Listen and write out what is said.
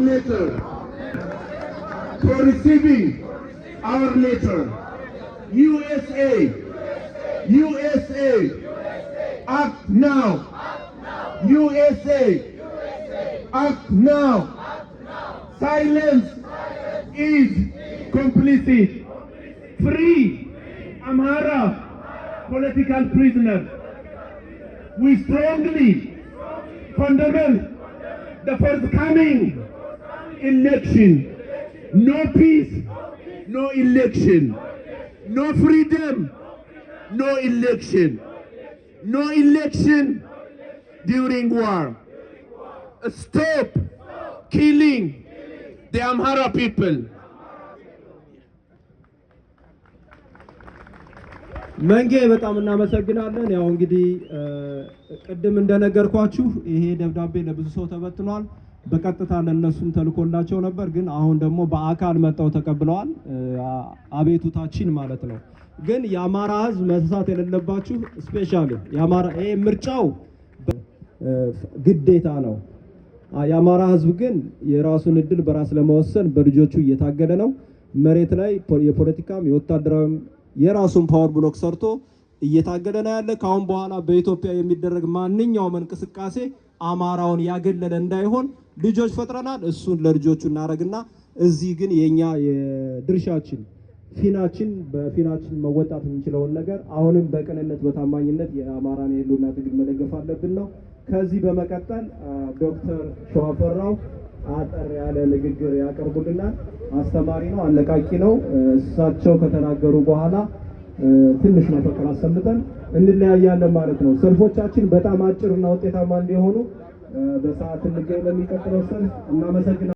letter, for receiving our letter. USA, USA, act now. USA, act now. Silence is complicit. Free Amhara political prisoners. We strongly condemn the forthcoming election. No peace, no election. No freedom, no election. No election during war. Stop killing the Amhara people. መንጌ በጣም እናመሰግናለን። ያው እንግዲህ ቅድም እንደነገርኳችሁ ይሄ ደብዳቤ ለብዙ ሰው ተበትኗል። በቀጥታ ለነሱም ተልኮላቸው ነበር፣ ግን አሁን ደግሞ በአካል መጣው ተቀብለዋል። አቤቱታችን ማለት ነው። ግን የአማራ ህዝብ መሳሳት የሌለባችሁ ስፔሻሊ የአማራ ይሄ ምርጫው ግዴታ ነው። የአማራ ህዝብ ግን የራሱን እድል በራስ ለመወሰን በልጆቹ እየታገለ ነው። መሬት ላይ የፖለቲካም የወታደራዊም የራሱን ፓወር ብሎክ ሰርቶ እየታገለ ነው ያለ። ካሁን በኋላ በኢትዮጵያ የሚደረግ ማንኛውም እንቅስቃሴ አማራውን ያገለለ እንዳይሆን ልጆች ፈጥረናል። እሱን ለልጆቹ እናረግና እዚህ ግን የኛ የድርሻችን ፊናችን በፊናችን መወጣት የምንችለውን ነገር አሁንም በቅንነት በታማኝነት የአማራን የህልውና ትግል መደገፍ አለብን ነው። ከዚህ በመቀጠል ዶክተር ሸዋፈራው አጠር ያለ ንግግር ያቀርቡልናል። አስተማሪ ነው፣ አነቃቂ ነው። እሳቸው ከተናገሩ በኋላ ትንሽ መፈክር አሰምተን እንለያያለን ማለት ነው። ሰልፎቻችን በጣም አጭርና ውጤታማ እንዲሆኑ በሰዓት እንገኝ። ለሚቀጥለው ሰልፍ እናመሰግናለን።